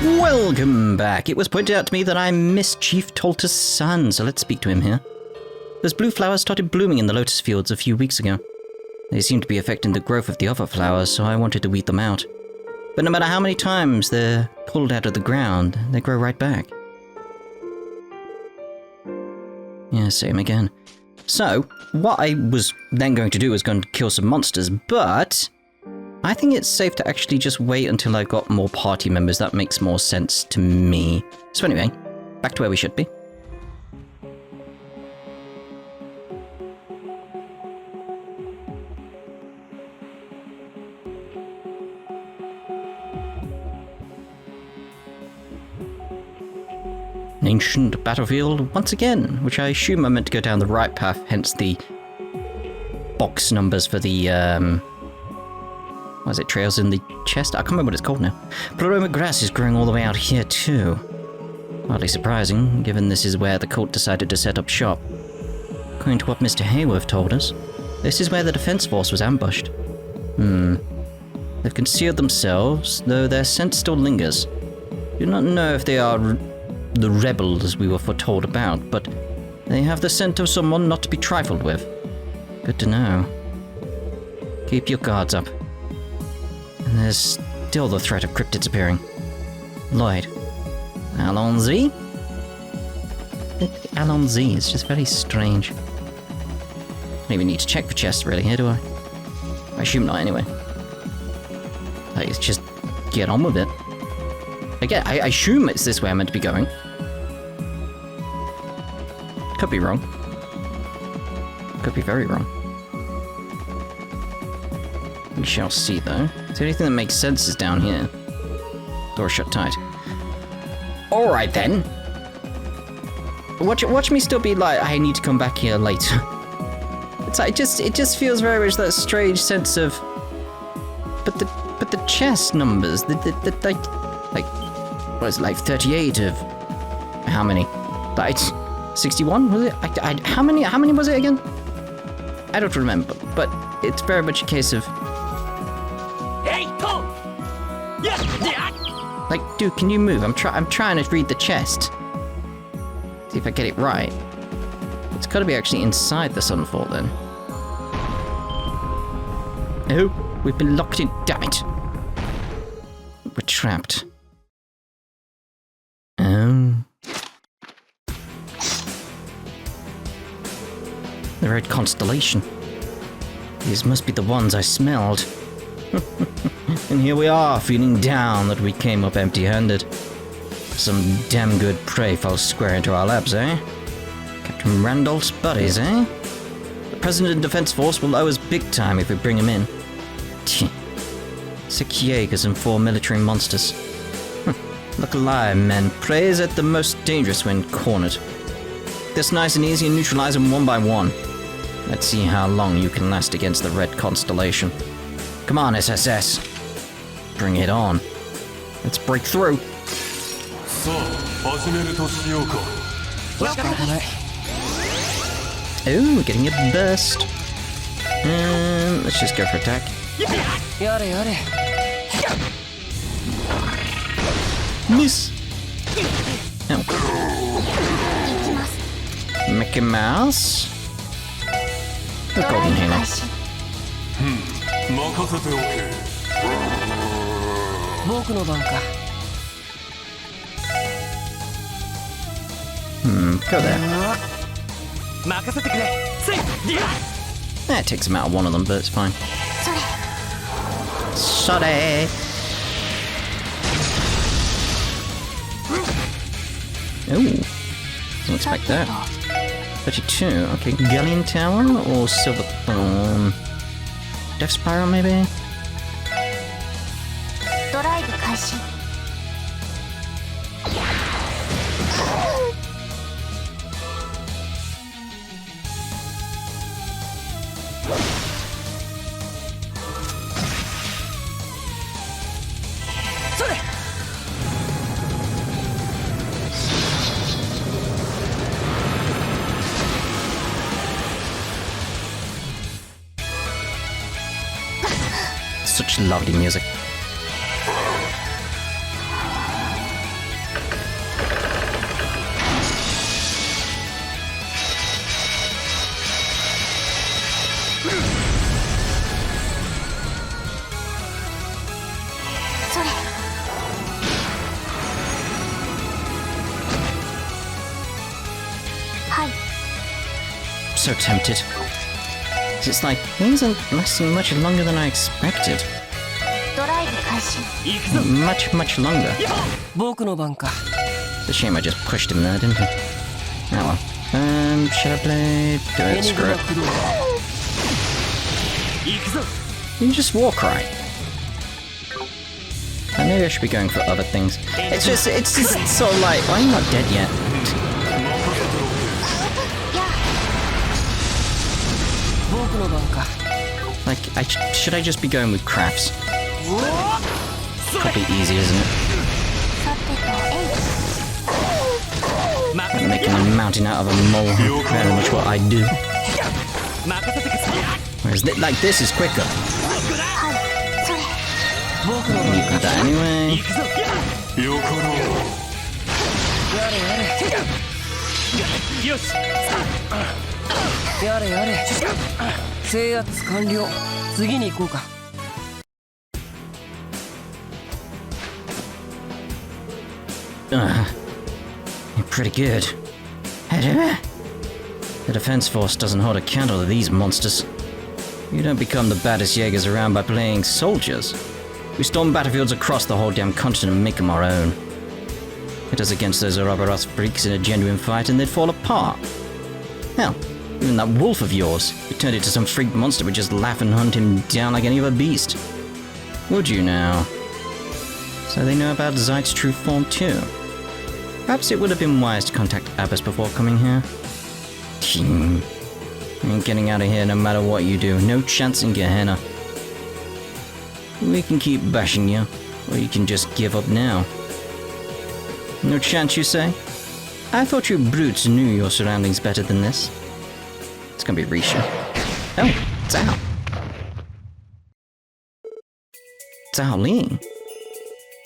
Welcome back. It was pointed out to me that I missed Chief Tolta's son, so let's speak to him here. Those blue flowers started blooming in the lotus fields a few weeks ago. They seem to be affecting the growth of the other flowers, so I wanted to weed them out. But no matter how many times they're pulled out of the ground, they grow right back. Yeah, same again. So, what I was then going to do was going to kill some monsters, but I think it's safe to actually just wait until I've got more party members. That makes more sense to me. So anyway, back to where we should be. An ancient battlefield once again, which I assume I meant to go down the right path, hence the box numbers for the, what is it, trails in the chest? I can't remember what it's called now. Paloma grass is growing all the way out here too. Hardly surprising, given this is where the cult decided to set up shop. According to what Mr. Heiyue told us, this is where the defense force was ambushed. They've concealed themselves, though their scent still lingers. Do not know if they are the rebels we were foretold about, but they have the scent of someone not to be trifled with. Good to know. Keep your guards up. And there's still the threat of cryptids appearing. Lloyd. Allons-y? Allons-y is just very strange. I don't even need to check for chests really here, do I? I assume not anyway. Like, it's just get on with it. Again, I assume it's this way I'm meant to be going. Could be wrong. Could be very wrong. We shall see, though. The only thing that makes sense is down here. Door shut tight. Alright, then. Watch me still be like, I need to come back here later. It's like, it just feels very much that strange sense of... But the chest numbers, like, what is it, like 38 of... How many? Like, 61, was it? How many was it again? I don't remember, but it's very much a case of... Like, dude, can you move? I'm trying to read the chest. See if I get it right. It's gotta be actually inside the sunfall, then. Oh, we've been locked in, damn it. We're trapped. The Red Constellation. These must be the ones I smelled. And here we are, feeling down that we came up empty-handed. Some damn good prey fell square into our laps, eh? Captain Randolph's buddies, eh? The President and Defense Force will owe us big time if we bring him in. 6 Jaegers and 4 military monsters. Look alive, men. Prey is at the most dangerous when cornered. This nice and easy and neutralize them one by one. Let's see how long you can last against the Red Constellation. Come on, SSS. Bring it on. Let's break through. Oh, we're getting a burst. Let's just go for attack. Miss. Oh. Mickey Mouse. The golden halo. Go there. That takes him out of one of them, but it's fine. Sorry. Ooh. Didn't expect that. 32. Okay, Galleon Tower or Silver Thorn? Death Spiral, maybe? Such lovely music. so tempted. It's like, things aren't lasting much longer than I expected. Much longer. It's a shame I just pushed him there, didn't I? Oh well. Should I play? Do it, screw it. You just walk right. Maybe I should be going for other things. It's just sort of like, why are you not dead yet? Like, should I just be going with crafts? Probably easy, isn't it? I'm making a mountain out of a mole. Very much what I do. Whereas like this is quicker. You do that anyway. You're pretty good. The defense force doesn't hold a candle to these monsters. You don't become the baddest Jaegers around by playing soldiers. We storm battlefields across the whole damn continent and make them our own. Hit us against those Ouroboros freaks in a genuine fight and they'd fall apart. Hell, even that wolf of yours, if you turned into some freak monster, would just laugh and hunt him down like any other beast. Would you now? So they know about Zeit's true form too. Perhaps it would have been wise to contact Abbas before coming here. You ain't getting out of here no matter what you do. No chance in Gehenna. We can keep bashing you, or you can just give up now. No chance, you say? I thought you brutes knew your surroundings better than this. It's gonna be Rixia. Oh, Zhao. Zhao Li.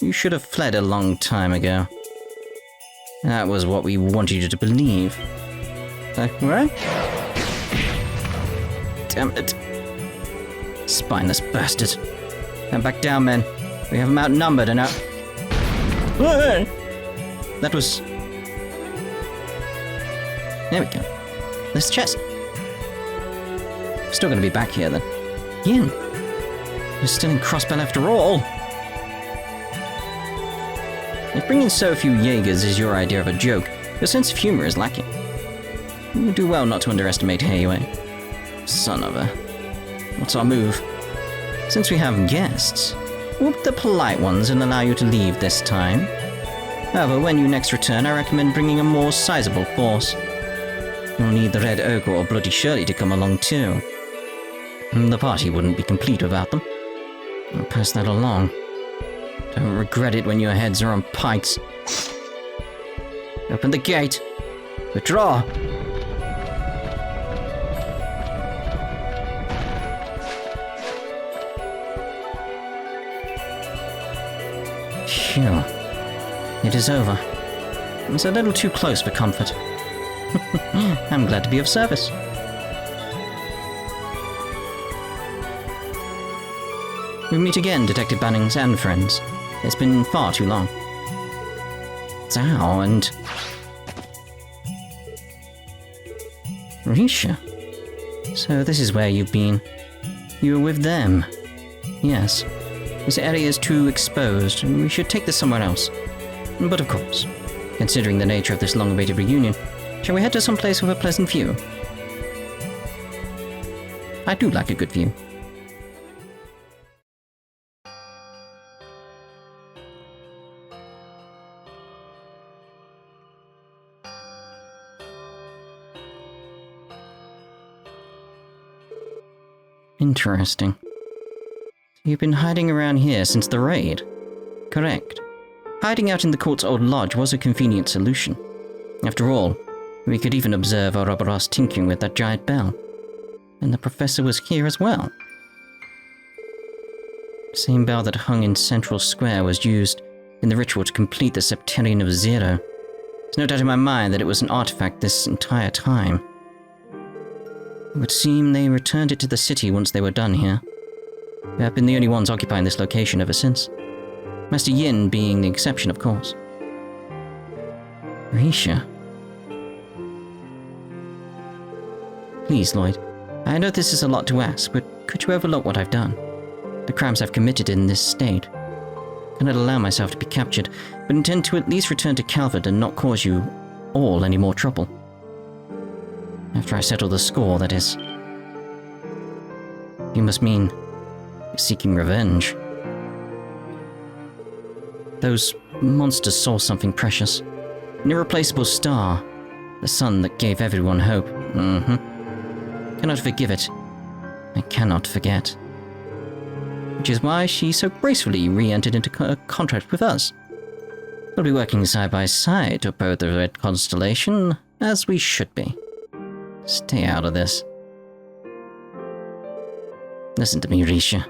You should have fled a long time ago. That was what we wanted you to believe. What? Damn it. Spineless bastard. Now back down, men. We have them outnumbered and now... That was... There we go. This chest. Still gonna be back here then. Yin. You're still in Crossbell after all. If bringing so few Jaegers is your idea of a joke, your sense of humor is lacking. You would do well not to underestimate Heiyue. Son of a... What's our move? Since we have guests, whoop the polite ones and allow you to leave this time. However, when you next return, I recommend bringing a more sizable force. You'll need the Red Ogre or Bloody Shirley to come along too. The party wouldn't be complete without them. I'll pass that along. Don't regret it when your heads are on pikes. Open the gate. Withdraw. Phew. It is over. It's a little too close for comfort. I'm glad to be of service. We meet again, Detective Bannings and friends. It's been far too long. Zhao and... Rixia. So this is where you've been. You were with them. Yes. This area is too exposed, and we should take this somewhere else. But of course, considering the nature of this long-awaited reunion, shall we head to some place with a pleasant view? I do like a good view. Interesting. You've been hiding around here since the raid? Correct. Hiding out in the court's old lodge was a convenient solution. After all, we could even observe Ouroboros tinkering with that giant bell. And the professor was here as well. The same bell that hung in Central Square was used in the ritual to complete the Septarian of Zero. There's no doubt in my mind that it was an artifact this entire time. It would seem they returned it to the city once they were done here. We have been the only ones occupying this location ever since. Master Yin being the exception, of course. Rixia. Please, Lloyd. I know this is a lot to ask, but could you overlook what I've done? The crimes I've committed in this state. I cannot allow myself to be captured, but intend to at least return to Calvard and not cause you all any more trouble. After I settle the score, that is. You must mean you're seeking revenge. Those monsters saw something precious. An irreplaceable star. The sun that gave everyone hope. Cannot forgive it. I cannot forget. Which is why she so gracefully re-entered into a contract with us. We'll be working side by side to oppose the Red Constellation, as we should be. Stay out of this. Listen to me, Rixia.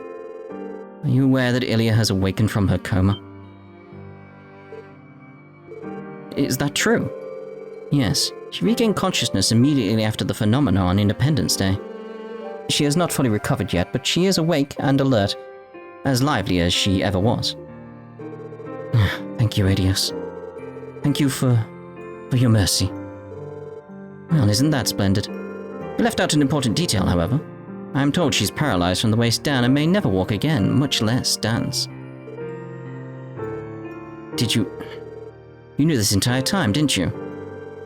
Are you aware that Heiyue has awakened from her coma? Is that true? Yes, she regained consciousness immediately after the phenomenon on Independence Day. She has not fully recovered yet, but she is awake and alert, as lively as she ever was. Thank you, Adios. Thank you for your mercy. Well, isn't that splendid? You left out an important detail, however. I am told she's paralyzed from the waist down and may never walk again, much less dance. Did you... You knew this entire time, didn't you?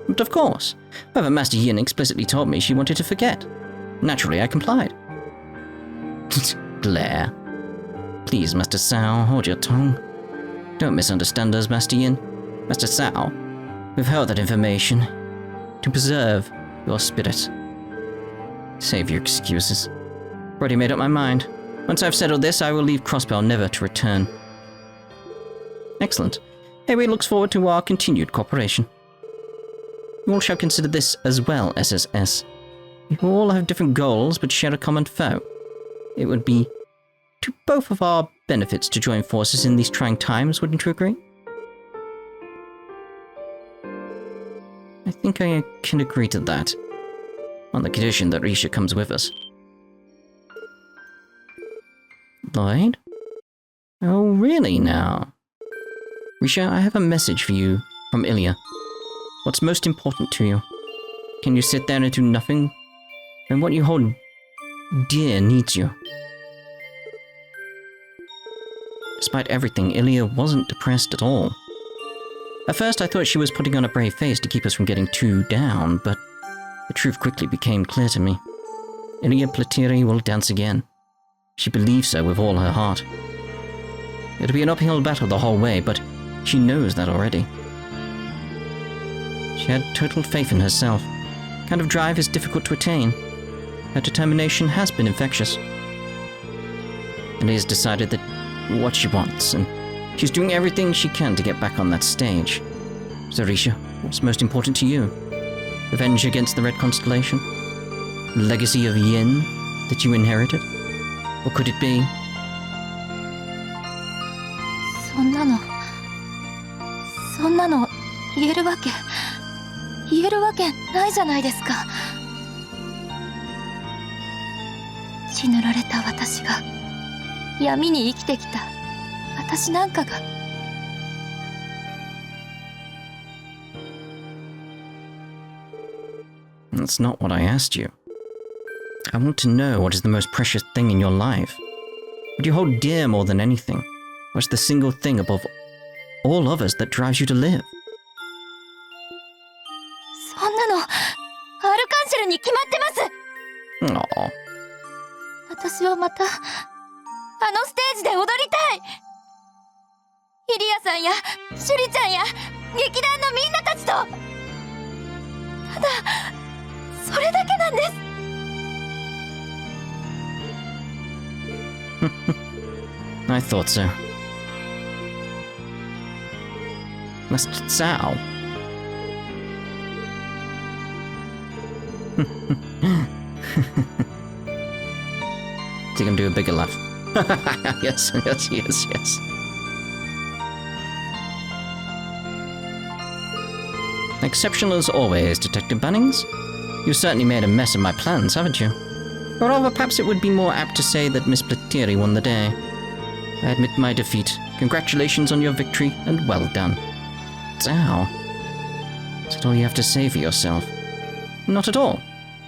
But of course. However, Master Yin explicitly told me she wanted to forget. Naturally, I complied. Glare. Please, Master Cao, hold your tongue. Don't misunderstand us, Master Yin. Master Cao, we've held that information to preserve your spirit. Save your excuses. Already made up my mind. Once I've settled this, I will leave Crossbell never to return. Excellent. Heiyue looks forward to our continued cooperation. You all shall consider this as well, SSS. We all have different goals, but share a common foe. It would be to both of our benefits to join forces in these trying times, wouldn't you agree? I think I can agree to that. On the condition that Rixia comes with us. Lloyd? Oh, really now? Rixia, I have a message for you from Heiyue. What's most important to you? Can you sit there and do nothing when what you hold dear needs you? Despite everything, Heiyue wasn't depressed at all. At first I thought she was putting on a brave face to keep us from getting too down, but the truth quickly became clear to me. Heiyue Platiri will dance again. She believes so with all her heart. It'll be an uphill battle the whole way, but she knows that already. She had total faith in herself. The kind of drive is difficult to attain. Her determination has been infectious. Heiyue has decided that what she wants, and she's doing everything she can to get back on that stage. So Rixia, what's most important to you? Revenge against the Red Constellation? The legacy of Yin that you inherited? Or could it be? そんなの言えるわけないじゃないですか。血塗られた私が闇に生きてきた私なんかが。That's not what I asked you. I want to know what is the most precious thing in your life. What do you hold dear more than anything? What's the single thing above all others that drives you to live? そんなのアルカンシェルに決まってます。Aww. 私はまたあのステージで踊りたい。イリアさんやシュリちゃんや劇団のみんなたちと。ただそれだけなんです。I thought so. Master Cao. Is he gonna do a bigger laugh? Yes. Exceptional as always, Detective Bunnings. You've certainly made a mess of my plans, haven't you? Or rather, perhaps it would be more apt to say that Miss Platiri won the day. I admit my defeat. Congratulations on your victory, and well done. Cao. Is that all you have to say for yourself? Not at all.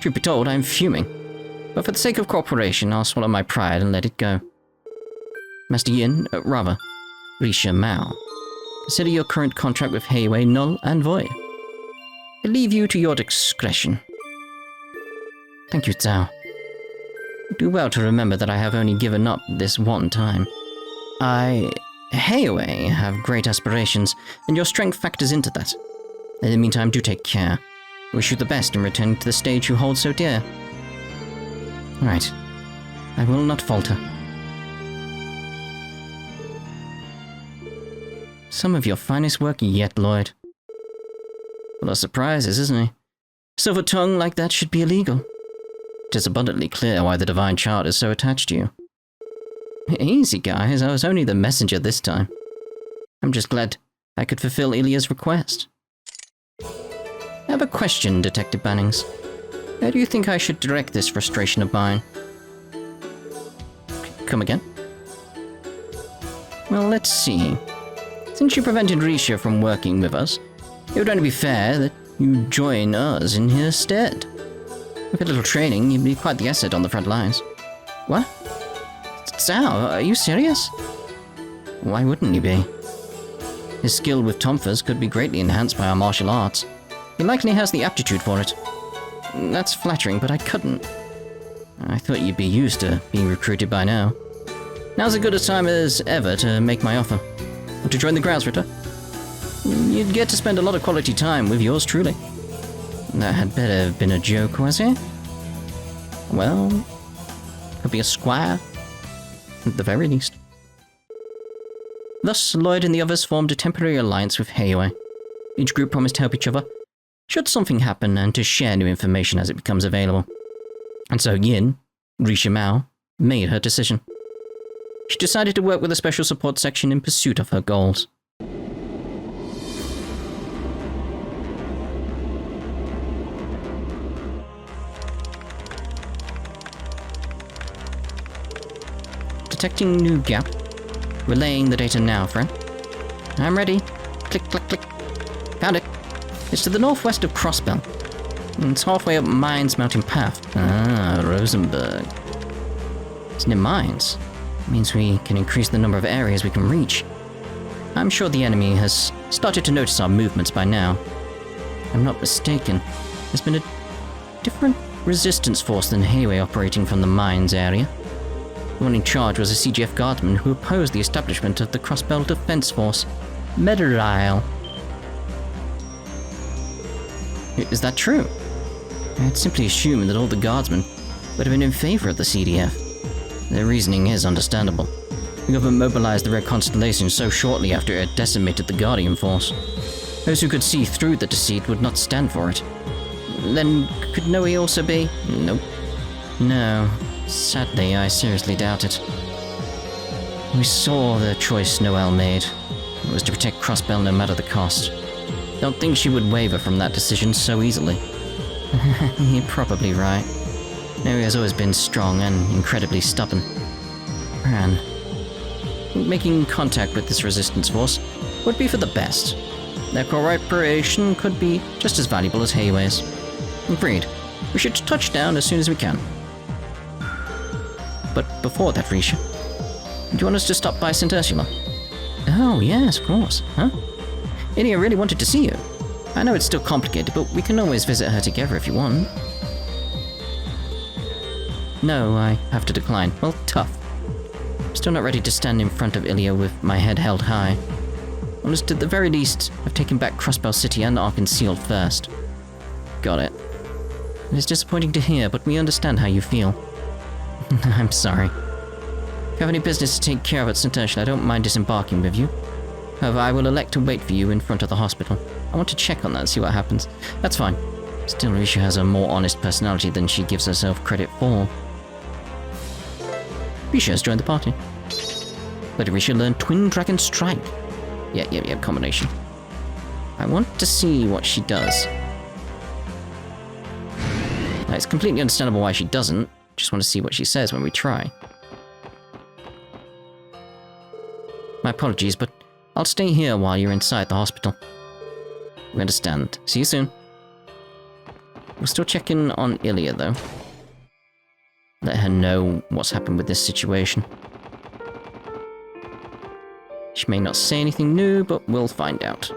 Truth be told, I'm fuming. But for the sake of cooperation, I'll swallow my pride and let it go. Master Yin, Rixia Mao, consider your current contract with Heiyue null and void. I leave you to your discretion. Thank you, Zhao. Do well to remember that I have only given up this one time. Heiyue have great aspirations, and your strength factors into that. In the meantime, do take care. I wish you the best in returning to the stage you hold so dear. Right. I will not falter. Some of your finest work yet, Lloyd. Full of surprises, isn't he? Silver tongue like that should be illegal. It is abundantly clear why the Divine Child is so attached to you. Easy, guys. I was only the messenger this time. I'm just glad I could fulfill Ilya's request. I have a question, Detective Bannings. Where do you think I should direct this frustration of mine? Come again? Well, let's see. Since you prevented Rixia from working with us, it would only be fair that you join us in her stead. With a little training, you'd be quite the asset on the front lines. What? Zhao, are you serious? Why wouldn't he be? His skill with tonfas could be greatly enhanced by our martial arts. He likely has the aptitude for it. That's flattering, but I couldn't. I thought you'd be used to being recruited by now. Now's as good a time as ever to make my offer. Want to join the Grouse Ritter? You'd get to spend a lot of quality time with yours truly. That had better have been a joke, was it? Well, could be a squire, at the very least. Thus, Lloyd and the others formed a temporary alliance with Heiyue. Each group promised to help each other, should something happen, and to share new information as it becomes available. And so Yin, Rixia Mao, made her decision. She decided to work with a special support section in pursuit of her goals. Detecting new gap. Relaying the data now, friend. I'm ready. Click, click, click. Found it. It's to the northwest of Crossbell. It's halfway up Mines Mountain Path. Ah, Rosenberg. It's near Mines. It means we can increase the number of areas we can reach. I'm sure the enemy has started to notice our movements by now. If I'm not mistaken, there's been a different resistance force than Heiyue operating from the Mines area. The one in charge was a CGF guardsman who opposed the establishment of the Crossbell Defense Force, Mederail. Is that true? I had simply assumed that all the guardsmen would have been in favor of the CDF. Their reasoning is understandable. The government mobilized the Red Constellation so shortly after it had decimated the Guardian Force. Those who could see through the deceit would not stand for it. Then, could Noe also be? Nope. No. Sadly, I seriously doubt it. We saw the choice Noelle made. It was to protect Crossbell no matter the cost. Don't think she would waver from that decision so easily. You're probably right. Noe has always been strong and incredibly stubborn. Ran. Making contact with this resistance force would be for the best. Their cooperation could be just as valuable as Heiyue's. Agreed. We should touch down as soon as we can. But before that, Rixia, do you want us to stop by St. Ursula? Oh, yes, of course. Huh? Ilya really wanted to see you. I know it's still complicated, but we can always visit her together if you want. No, I have to decline. Well, tough. I'm still not ready to stand in front of Ilya with my head held high. I must at the very least have taken back Crossbell City and Ark Concealed first. Got it. It is disappointing to hear, but we understand how you feel. I'm sorry. If you have any business to take care of at St. Ursula, I don't mind disembarking with you. However, I will elect to wait for you in front of the hospital. I want to check on that and see what happens. That's fine. Still, Rixia has a more honest personality than she gives herself credit for. Rixia has joined the party. Let Rixia learn Twin Dragon Strike. Yeah, combination. I want to see what she does. Now, it's completely understandable why she doesn't. Just want to see what she says when we try. My apologies, but I'll stay here while you're inside the hospital. We understand. See you soon. We'll still check in on Heiyue, though. Let her know what's happened with this situation. She may not say anything new, but we'll find out.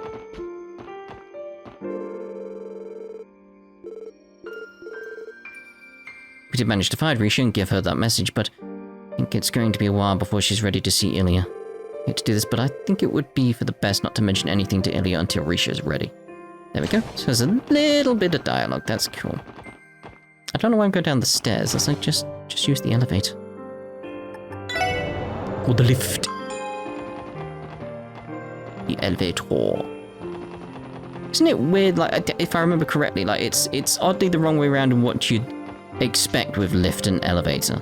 We did manage to find Rixia and give her that message, but I think it's going to be a while before she's ready to see Heiyue. I hate to do this, but I think it would be for the best not to mention anything to Heiyue until Rixia is ready. There we go. So there's a little bit of dialogue. That's cool. I don't know why I'm going down the stairs. Let's like just use the elevator. Or the lift. The elevator. Isn't it weird? Like, if I remember correctly, like it's oddly the wrong way around in what you'd expect with lift and elevator.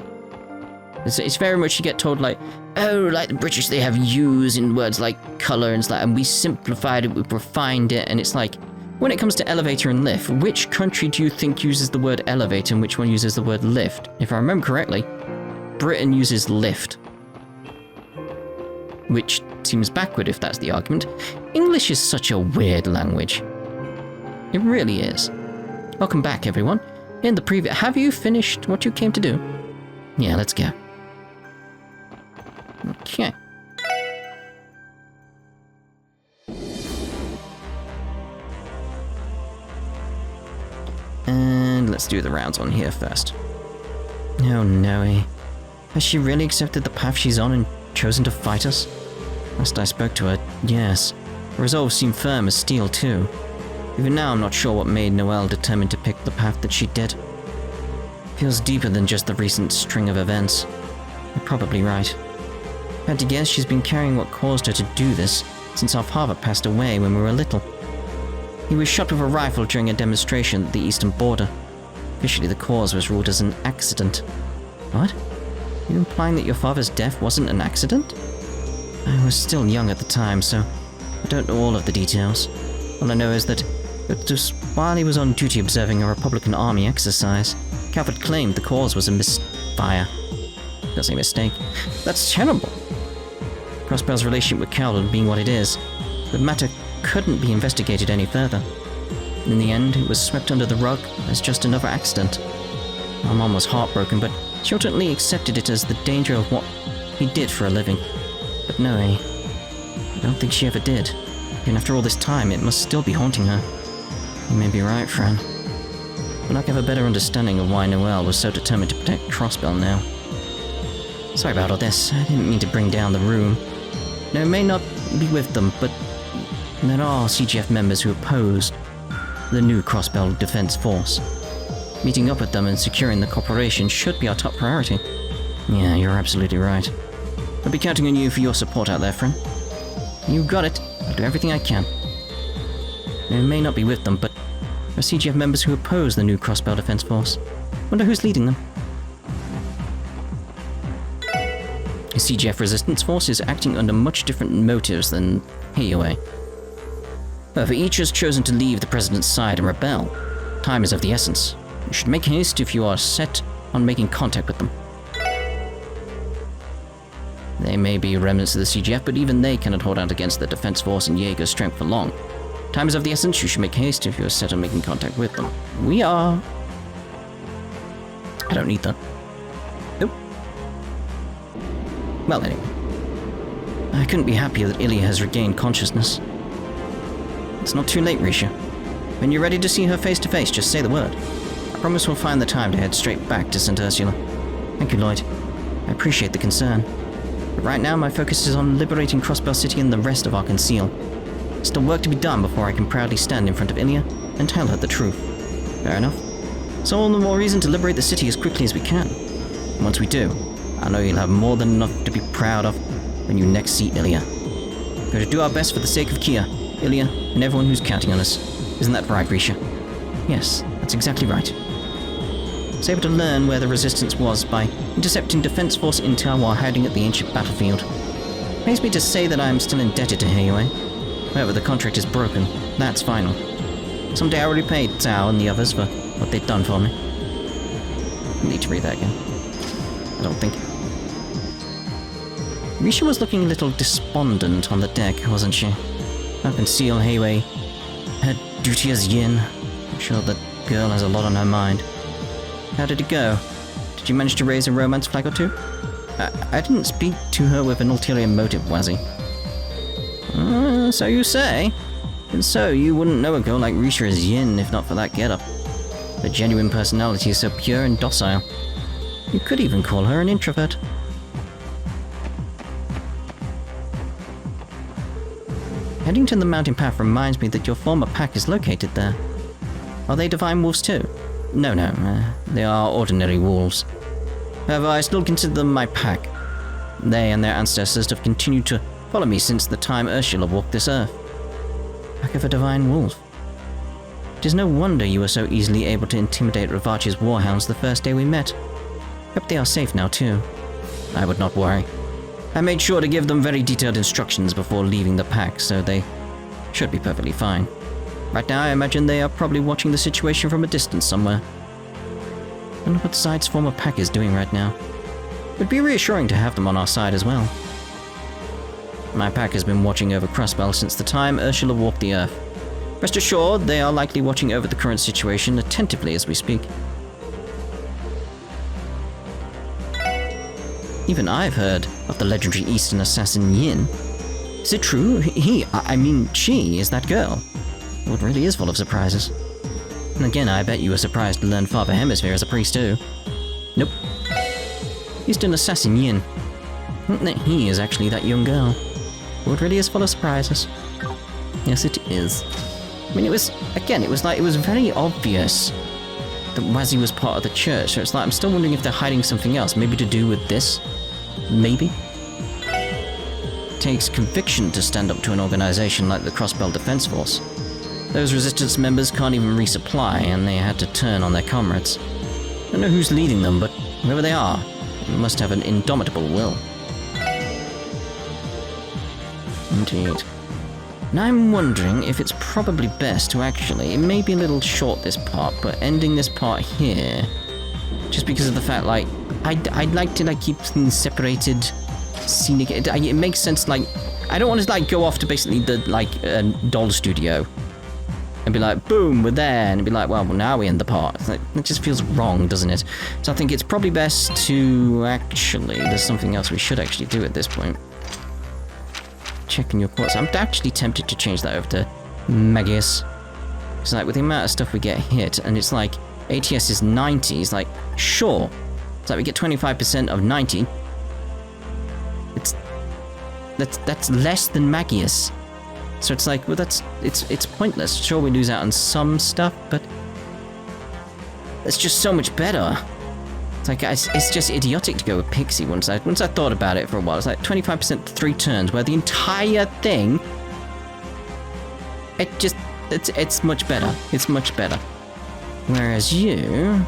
It's very much you get told like, oh, like the British, they have U's in words like colour and stuff, and we simplified it, we refined it, and it's like, when it comes to elevator and lift, which country do you think uses the word elevator and which one uses the word lift? If I remember correctly, Britain uses lift. Which seems backward if that's the argument. English is such a weird language. It really is. Welcome back, everyone. In the preview, have you finished what you came to do? Yeah, let's go. Okay. And let's do the rounds on here first. Oh no. Has she really accepted the path she's on and chosen to fight us? Last I spoke to her, yes. Her resolve seemed firm as steel too. Even now I'm not sure what made Noelle determined to pick the path that she did. Feels deeper than just the recent string of events. You're probably right. I had to guess she's been carrying what caused her to do this since our father passed away when we were little. He was shot with a rifle during a demonstration at the eastern border. Officially, the cause was ruled as an accident. What? Are you implying that your father's death wasn't an accident? I was still young at the time, so I don't know all of the details. All I know is that just while he was on duty observing a Republican Army exercise, Calvard claimed the cause was a misfire. That's a mistake. That's terrible. Crossbell's relationship with Calvard being what it is, the matter couldn't be investigated any further. In the end, it was swept under the rug as just another accident. My mom was heartbroken, but she ultimately accepted it as the danger of what he did for a living. But no, I don't think she ever did. Even after all this time, it must still be haunting her. You may be right, Fran. But I have a better understanding of why Noelle was so determined to protect Crossbell now. Sorry about all this. I didn't mean to bring down the room. No, it may not be with them, but there are CGF members who opposed the new Crossbell Defense Force. Meeting up with them and securing the cooperation should be our top priority. Yeah, you're absolutely right. I'll be counting on you for your support out there, friend. You got it. I'll do everything I can. It may not be with them, but there are CGF members who oppose the new Crossbell Defense Force. Wonder who's leading them. The CGF Resistance Force is acting under much different motives than Heiyue. However, each has chosen to leave the President's side and rebel. Time is of the essence. You should make haste if you are set on making contact with them. They may be remnants of the CGF, but even they cannot hold out against the Defense Force and Jaeger's strength for long. Time is of the essence. You should make haste if you are set on making contact with them. We are... I don't need that. Nope. Well, anyway. I couldn't be happier that Heiyue has regained consciousness. It's not too late, Rixia. When you're ready to see her face to face, just say the word. I promise we'll find the time to head straight back to St. Ursula. Thank you, Lloyd. I appreciate the concern. But right now, my focus is on liberating Crossbell City and the rest of our conceal. Still work to be done before I can proudly stand in front of Heiyue and tell her the truth. Fair enough. So all the more reason to liberate the city as quickly as we can. And once we do, I know you'll have more than enough to be proud of when you next see Heiyue. We're going to do our best for the sake of Kia, Heiyue, and everyone who's counting on us. Isn't that right, Rixia? Yes, that's exactly right. I was able to learn where the resistance was by intercepting Defense Force intel while hiding at the ancient battlefield. It pains me to say that I am still indebted to Heiyue. However, the contract is broken. That's final. Someday I will repay Zhao and the others for what they've done for me. I need to read that again. I don't think. Rixia was looking a little despondent on the deck, wasn't she? I conceal Heiyue. Her duty as Yin. I'm sure that girl has a lot on her mind. How did it go? Did you manage to raise a romance flag or two? I didn't speak to her with an ulterior motive, Wazzy. So you say? And so you wouldn't know a girl like Rixia as yin if not for that getup. Her genuine personality is so pure and docile. You could even call her an introvert. Heading to the mountain path reminds me that your former pack is located there. Are they divine wolves too? No, they are ordinary wolves. However, I still consider them my pack. They and their ancestors have continued to follow me since the time Ursula walked this earth. Pack of a divine wolf. It is no wonder you were so easily able to intimidate Revache's warhounds the first day we met. Hope they are safe now too. I would not worry. I made sure to give them very detailed instructions before leaving the pack, so they should be perfectly fine. Right now, I imagine they are probably watching the situation from a distance somewhere. I wonder what side's former pack is doing right now. It would be reassuring to have them on our side as well. My pack has been watching over Crossbell since the time Ursula walked the earth. Rest assured, they are likely watching over the current situation attentively as we speak. Even I've heard of the legendary Eastern assassin Yin. Is it true? She is that girl. Well, it really is full of surprises. And again, I bet you were surprised to learn Father Hemisphere as a priest too. Nope. Eastern assassin Yin. He is actually that young girl. Well, it really is full of surprises. Yes, it is. I mean, it was very obvious that Wazzy was part of the church, so it's like, I'm still wondering if they're hiding something else, maybe to do with this? Maybe? It takes conviction to stand up to an organization like the Crossbell Defense Force. Those resistance members can't even resupply, and they had to turn on their comrades. I don't know who's leading them, but whoever they are, they must have an indomitable will. Indeed. Now I'm wondering if it's probably best to actually, it may be a little short this part, but ending this part here, just because of the fact, like, I'd like to, like, keep things separated, scenic, it makes sense, like, I don't want to, like, go off to basically the, like, doll studio, and be like, boom, we're there, and be like, well, now we end the part. It's like, it just feels wrong, doesn't it? So I think it's probably best to actually, there's something else we should actually do at this point. Checking your quartz. I'm actually tempted to change that over to Magius. It's like, with the amount of stuff we get hit, and it's like, ATS is 90, it's like, sure. It's like we get 25% of 90. That's less than Magius. So it's like, well, it's pointless. Sure, we lose out on some stuff, but it's just so much better. It's like, it's just idiotic to go with Pixie once I thought about it for a while. It's like 25% 3 turns, where the entire thing, it's much better. It's much better. Whereas you,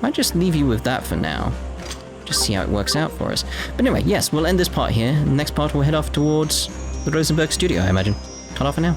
might just leave you with that for now. Just see how it works out for us. But anyway, yes, we'll end this part here. Next part we'll head off towards the Rosenberg studio, I imagine. Cut off for now.